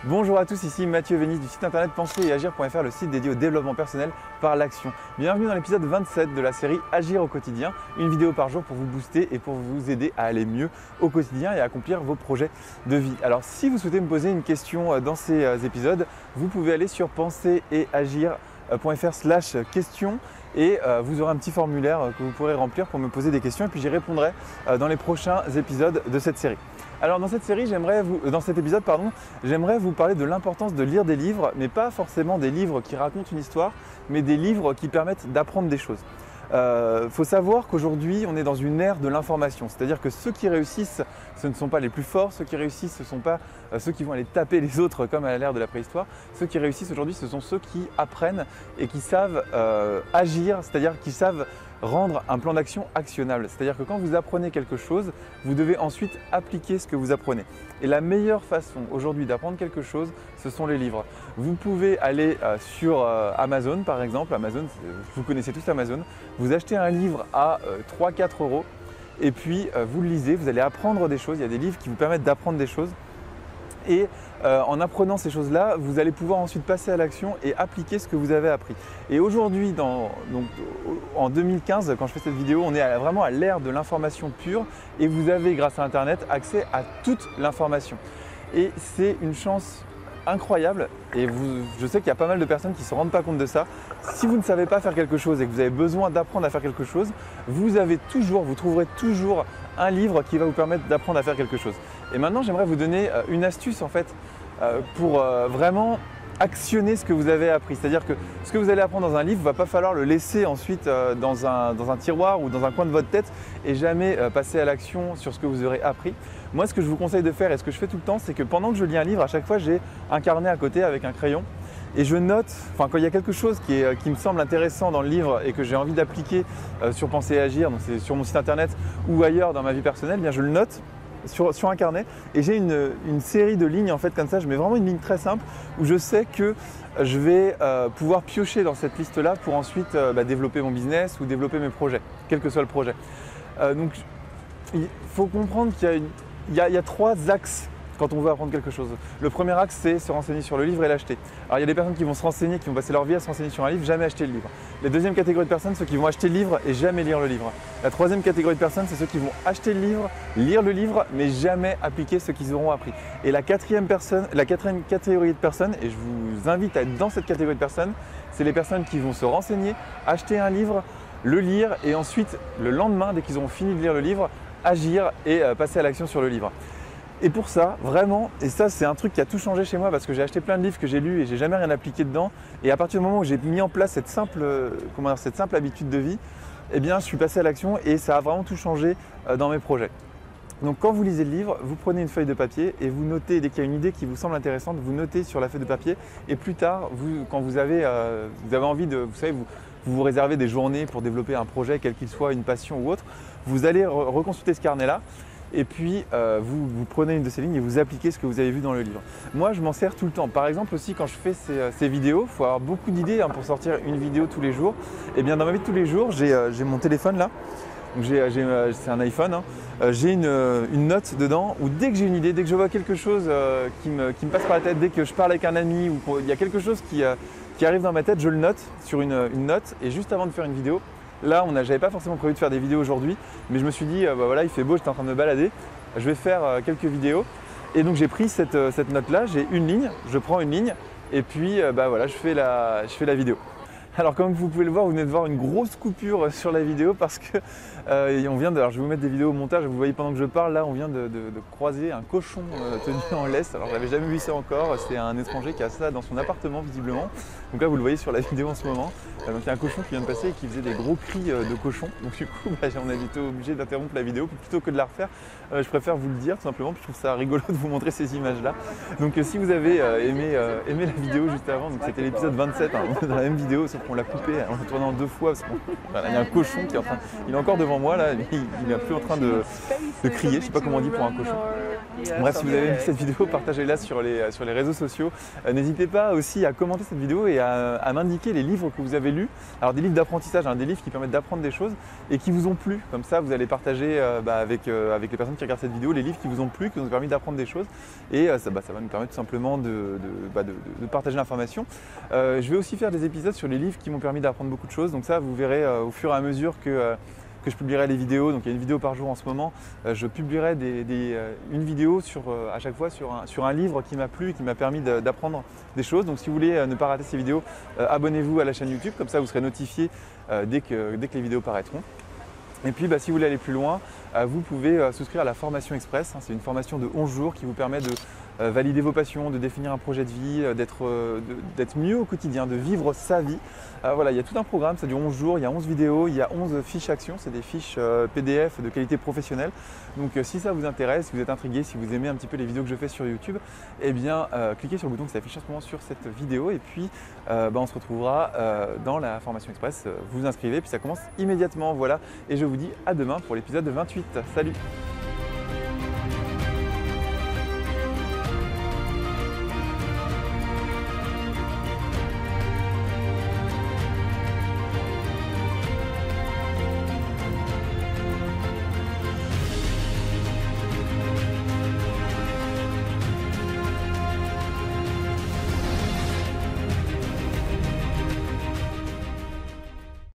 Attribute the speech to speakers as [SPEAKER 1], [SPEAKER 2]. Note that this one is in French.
[SPEAKER 1] Bonjour à tous, ici Mathieu Vénis du site internet penser-et-agir.fr, le site dédié au développement personnel par l'action. Bienvenue dans l'épisode 27 de la série Agir au quotidien, une vidéo par jour pour vous booster et pour vous aider à aller mieux au quotidien et à accomplir vos projets de vie. Alors si vous souhaitez me poser une question dans ces épisodes, vous pouvez aller sur penser-et-agir.fr/questions et vous aurez un petit formulaire que vous pourrez remplir pour me poser des questions et puis j'y répondrai dans les prochains épisodes de cette série. Alors dans cet épisode, j'aimerais vous parler de l'importance de lire des livres, mais pas forcément des livres qui racontent une histoire, mais des livres qui permettent d'apprendre des choses. Faut savoir qu'aujourd'hui on est dans une ère de l'information, c'est-à-dire que ceux qui réussissent, ce ne sont pas les plus forts, ceux qui réussissent, ce ne sont pas ceux qui vont aller taper les autres comme à l'ère de la préhistoire. Ceux qui réussissent aujourd'hui, ce sont ceux qui apprennent et qui savent agir, c'est-à-dire qui savent rendre un plan d'action actionnable. C'est-à-dire que quand vous apprenez quelque chose, vous devez ensuite appliquer ce que vous apprenez. Et la meilleure façon aujourd'hui d'apprendre quelque chose, ce sont les livres. Vous pouvez aller sur Amazon par exemple. Amazon, vous connaissez tous Amazon. Vous achetez un livre à 3-4 euros et puis vous le lisez, vous allez apprendre des choses. Il y a des livres qui vous permettent d'apprendre des choses. Et en apprenant ces choses-là, vous allez pouvoir ensuite passer à l'action et appliquer ce que vous avez appris. Et aujourd'hui, en 2015, quand je fais cette vidéo, on est vraiment à l'ère de l'information pure et vous avez, grâce à Internet, accès à toute l'information. Et c'est une chance incroyable et je sais qu'il y a pas mal de personnes qui ne se rendent pas compte de ça. Si vous ne savez pas faire quelque chose et que vous avez besoin d'apprendre à faire quelque chose, vous trouverez toujours un livre qui va vous permettre d'apprendre à faire quelque chose. Et maintenant, j'aimerais vous donner une astuce en fait pour vraiment actionner ce que vous avez appris. C'est-à-dire que ce que vous allez apprendre dans un livre, il ne va pas falloir le laisser ensuite dans un tiroir ou dans un coin de votre tête et jamais passer à l'action sur ce que vous aurez appris. Moi, ce que je vous conseille de faire et ce que je fais tout le temps, c'est que pendant que je lis un livre, à chaque fois, j'ai un carnet à côté avec un crayon et je note, quand il y a quelque chose qui me semble intéressant dans le livre et que j'ai envie d'appliquer sur Penser et Agir, donc c'est sur mon site internet ou ailleurs dans ma vie personnelle, bien je le note sur un carnet et j'ai une série de lignes en fait comme ça. Je mets vraiment une ligne très simple où je sais que je vais pouvoir piocher dans cette liste là pour ensuite développer mon business ou développer mes projets, quel que soit le projet. Donc il faut comprendre qu'il y a 3 axes quand on veut apprendre quelque chose. Le premier axe, c'est se renseigner sur le livre et l'acheter. Alors il y a des personnes qui vont se renseigner, qui vont passer leur vie à se renseigner sur un livre, jamais acheter le livre. La deuxième catégorie de personnes, ceux qui vont acheter le livre et jamais lire le livre. La troisième catégorie de personnes, c'est ceux qui vont acheter le livre, lire le livre, mais jamais appliquer ce qu'ils auront appris. Et la quatrième catégorie de personnes, et je vous invite à être dans cette catégorie de personnes, c'est les personnes qui vont se renseigner, acheter un livre, le lire et ensuite, le lendemain, dès qu'ils auront fini de lire le livre, agir et passer à l'action sur le livre. Et pour ça, vraiment, et ça c'est un truc qui a tout changé chez moi parce que j'ai acheté plein de livres que j'ai lus et j'ai jamais rien appliqué dedans. Et à partir du moment où j'ai mis en place cette simple habitude de vie, eh bien je suis passé à l'action et ça a vraiment tout changé dans mes projets. Donc quand vous lisez le livre, vous prenez une feuille de papier et vous notez, dès qu'il y a une idée qui vous semble intéressante, vous notez sur la feuille de papier et plus tard, quand vous avez envie de, vous réservez des journées pour développer un projet, quel qu'il soit, une passion ou autre, vous allez reconsulter ce carnet-là. Et puis vous prenez une de ces lignes et vous appliquez ce que vous avez vu dans le livre. Moi je m'en sers tout le temps. Par exemple aussi quand je fais ces vidéos, il faut avoir beaucoup d'idées pour sortir une vidéo tous les jours. Et bien dans ma vie de tous les jours, j'ai mon téléphone là, c'est un iPhone, j'ai une note dedans où dès que j'ai une idée, dès que je vois quelque chose qui me passe par la tête, dès que je parle avec un ami ou il y a quelque chose qui arrive dans ma tête, je le note sur une note et juste avant de faire une vidéo. Là, j'avais pas forcément prévu de faire des vidéos aujourd'hui, mais je me suis dit, voilà, il fait beau, j'étais en train de me balader, je vais faire quelques vidéos. Et donc j'ai pris cette note-là, j'ai une ligne, je prends une ligne, et puis voilà, je fais la vidéo. Alors comme vous pouvez le voir, vous venez de voir une grosse coupure sur la vidéo parce que alors je vais vous mettre des vidéos au montage, vous voyez pendant que je parle, là on vient de croiser un cochon tenu en laisse. Alors j'avais jamais vu ça encore, c'est un étranger qui a ça dans son appartement visiblement. Donc là vous le voyez sur la vidéo en ce moment. Donc il y a un cochon qui vient de passer et qui faisait des gros cris de cochon. Donc du coup on a été obligé d'interrompre la vidéo plutôt que de la refaire. Je préfère vous le dire tout simplement, puis je trouve ça rigolo de vous montrer ces images là. Donc si vous avez aimé la vidéo juste avant, donc c'était l'épisode 27 dans la même vidéo, sauf qu'on l'a coupé, on l'a tourné en 2 fois parce qu'il y a un cochon qui est en train, il est encore devant moi là, il est plus en train de crier, je sais pas comment on dit pour un cochon. Bref, si vous avez aimé cette vidéo, partagez-la sur les réseaux sociaux. N'hésitez pas aussi à commenter cette vidéo et à m'indiquer les livres que vous avez lus. Alors des livres d'apprentissage, des livres qui permettent d'apprendre des choses et qui vous ont plu. Comme ça, vous allez partager avec les personnes qui regardent cette vidéo les livres qui vous ont plu, qui vous ont permis d'apprendre des choses. Et ça va nous permettre tout simplement de partager l'information. Je vais aussi faire des épisodes sur les livres qui m'ont permis d'apprendre beaucoup de choses. Donc ça, vous verrez au fur et à mesure que je publierai les vidéos, donc il y a une vidéo par jour en ce moment, je publierai une vidéo à chaque fois sur un livre qui m'a plu et qui m'a permis d'apprendre des choses. Donc si vous voulez ne pas rater ces vidéos, abonnez-vous à la chaîne YouTube, comme ça vous serez notifié dès que les vidéos paraîtront. Et puis si vous voulez aller plus loin, vous pouvez souscrire à la formation express. C'est une formation de 11 jours qui vous permet de valider vos passions, de définir un projet de vie, d'être mieux au quotidien, de vivre sa vie. Voilà, il y a tout un programme, ça dure 11 jours, il y a 11 vidéos, il y a 11 fiches actions, c'est des fiches PDF de qualité professionnelle. Donc si ça vous intéresse, si vous êtes intrigué, si vous aimez un petit peu les vidéos que je fais sur YouTube, eh bien cliquez sur le bouton qui s'affiche en ce moment sur cette vidéo et puis on se retrouvera dans la formation express. Vous vous inscrivez, puis ça commence immédiatement. Voilà, et je vous dis à demain pour l'épisode 28. Salut!